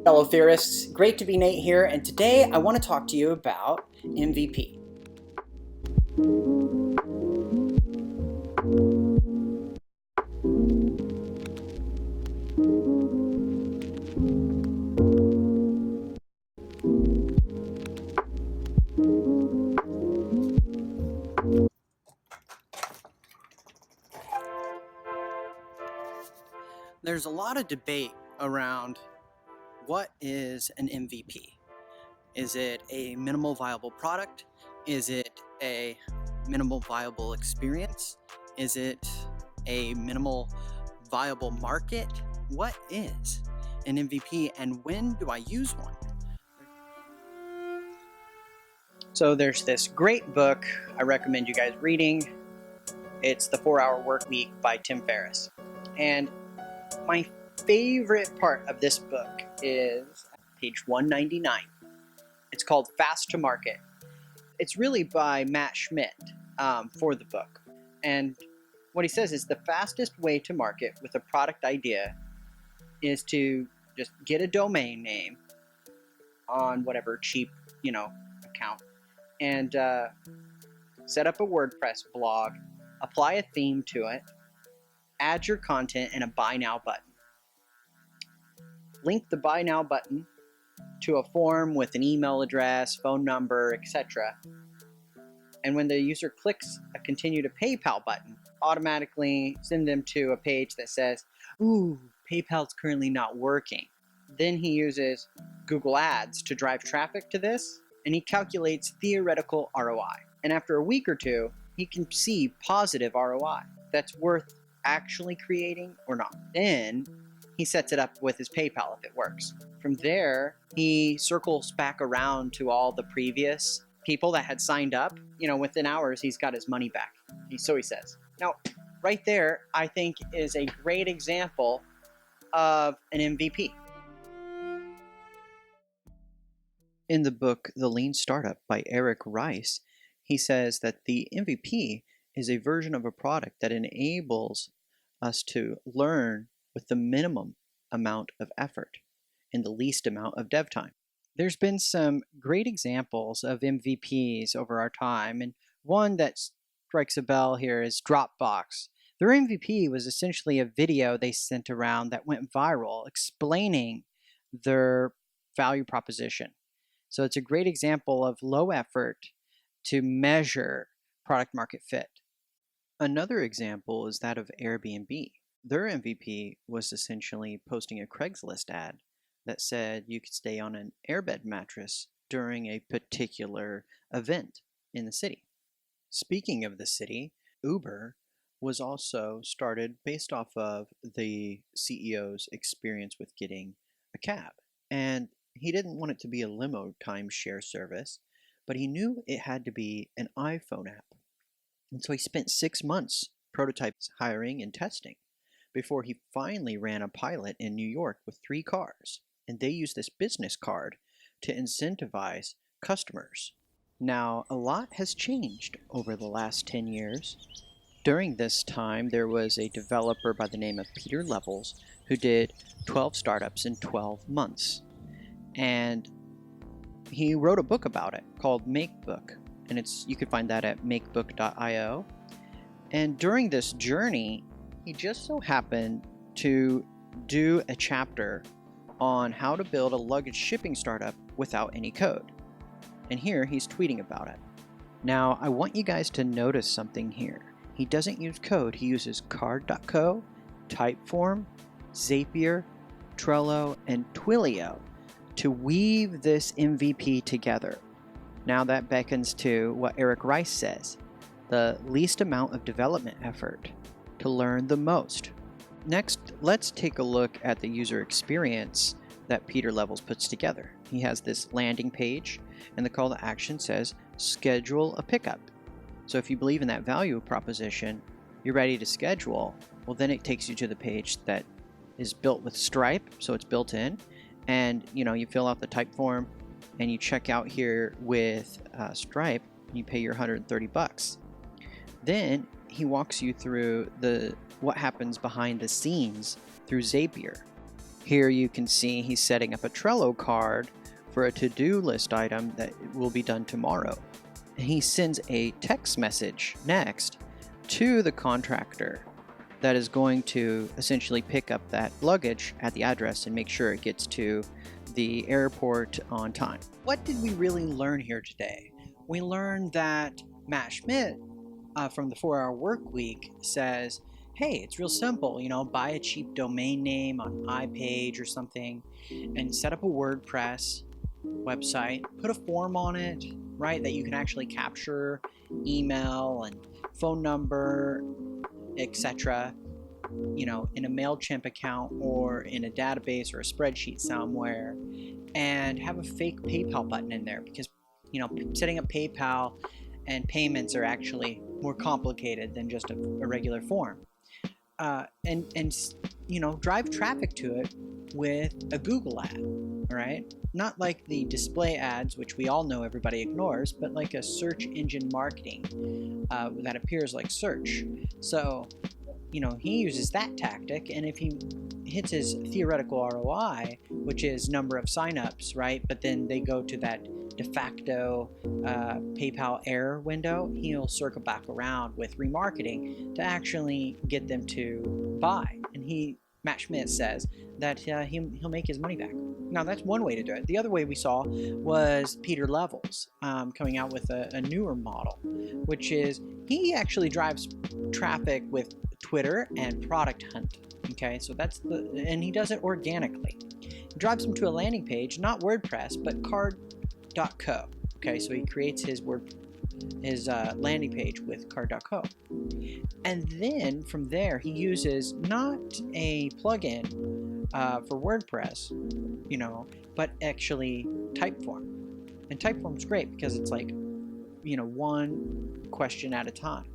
Fellow theorists, great to be Nate here, and today I want to talk to you about MVP. There's a lot of debate around what is an MVP. Is it a minimal viable product? Is it a minimal viable experience? Is it a minimal viable market? What is an MVP and when do I use one? So there's this great book I recommend you guys reading. It's The 4-Hour Work Week by Tim Ferriss. And my favorite part of this book is page 199. It's called Fast to Market. It's really by Matt Schmidt for the book. And what he says is the fastest way to market with a product idea is to just get a domain name on whatever cheap, account and set up a WordPress blog, apply a theme to it, add your content and a buy now button. Link the buy now button to a form with an email address, phone number, etc. And when the user clicks a continue to PayPal button, automatically send them to a page that says, ooh, PayPal's currently not working. Then he uses Google Ads to drive traffic to this, and he calculates theoretical ROI. And after a week or two, he can see positive ROI that's worth actually creating or not. Then he sets it up with his PayPal if it works. From there, he circles back around to all the previous people that had signed up. Within hours, he's got his money back. So he says. Now, right there, I think is a great example of an MVP. In the book, The Lean Startup by Eric Rice, he says that the MVP is a version of a product that enables us to learn with the minimum amount of effort and the least amount of dev time. There's been some great examples of MVPs over our time, and one that strikes a bell here is Dropbox. Their MVP was essentially a video they sent around that went viral explaining their value proposition. So it's a great example of low effort to measure product market fit. Another example is that of Airbnb. Their MVP was essentially posting a Craigslist ad that said you could stay on an airbed mattress during a particular event in the city. Speaking of the city, Uber was also started based off of the CEO's experience with getting a cab. And he didn't want it to be a limo timeshare service, but he knew it had to be an iPhone app. And so he spent 6 months prototypes, hiring, and testing before he finally ran a pilot in New York with 3 cars. And they used this business card to incentivize customers. Now, a lot has changed over the last 10 years. During this time, there was a developer by the name of Peter Levels who did 12 startups in 12 months. And he wrote a book about it called MakeBook. And you can find that at makebook.io. And during this journey, he just so happened to do a chapter on how to build a luggage shipping startup without any code. And here he's tweeting about it. Now, I want you guys to notice something here. He doesn't use code. He uses card.co, Typeform, Zapier, Trello, and Twilio to weave this MVP together. Now that beckons to what Eric Rice says, the least amount of development effort to learn the most. Next, let's take a look at the user experience that Peter Levels puts together. He has this landing page, and the call to action says, schedule a pickup. So if you believe in that value proposition, you're ready to schedule, well then it takes you to the page that is built with Stripe, so it's built in, and you fill out the type form, and you check out here with Stripe, and you pay your $130. Then he walks you through what happens behind the scenes through Zapier. Here you can see he's setting up a Trello card for a to-do list item that will be done tomorrow. He sends a text message next to the contractor that is going to essentially pick up that luggage at the address and make sure it gets to the airport on time. What did we really learn here today? We learned that Matt Schmidt from the 4 Hour Work Week says, hey, it's real simple, buy a cheap domain name on iPage or something and set up a WordPress website, put a form on it, right, that you can actually capture email and phone number, etc., in a MailChimp account or in a database or a spreadsheet somewhere, and have a fake PayPal button in there because, setting up PayPal and payments are actually more complicated than just a regular form. And drive traffic to it with a Google ad, right? Not like the display ads, which we all know everybody ignores, but like a search engine marketing that appears like search. So, he uses that tactic, and if he hits his theoretical ROI, which is number of signups, right? But then they go to that de facto PayPal error window, he'll circle back around with remarketing to actually get them to buy. And Matt Schmidt says that he'll make his money back. Now, that's one way to do it. The other way we saw was Peter Levels coming out with a newer model, which is he actually drives traffic with Twitter and Product Hunt. Okay, so and he does it organically. He drives them to a landing page, not WordPress, but card.co. Okay, so he creates his landing page with card.co. And then from there, he uses not a plugin for WordPress, but actually Typeform. And Typeform's great because it's like, one question at a time.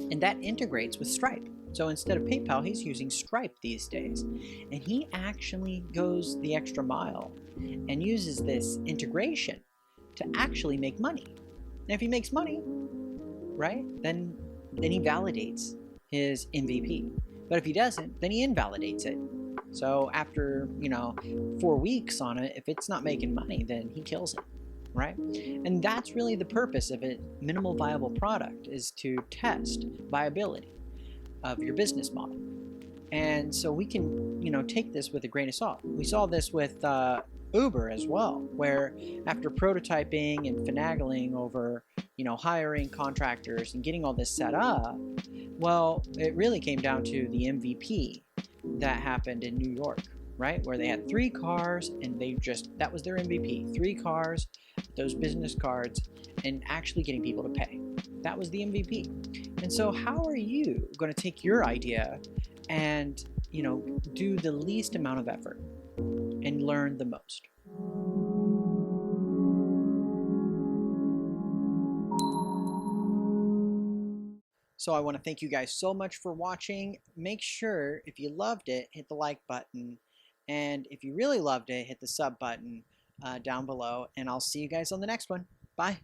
And that integrates with Stripe. So instead of PayPal, he's using Stripe these days. And he actually goes the extra mile and uses this integration to actually make money. And if he makes money, right, then he validates his MVP. But if he doesn't, then he invalidates it. So after, 4 weeks on it, if it's not making money, then he kills it, right? And that's really the purpose of a minimal viable product, is to test viability of your business model. And so we can, take this with a grain of salt. We saw this with Uber as well, where after prototyping and finagling over, hiring contractors and getting all this set up, well, it really came down to the MVP that happened in New York, right? Where they had 3 cars and that was their MVP, 3 cars, those business cards, and actually getting people to pay. That was the MVP. And so how are you going to take your idea and, do the least amount of effort and learn the most? So I want to thank you guys so much for watching. Make sure, if you loved it, hit the like button. And if you really loved it, hit the sub button down below. And I'll see you guys on the next one. Bye.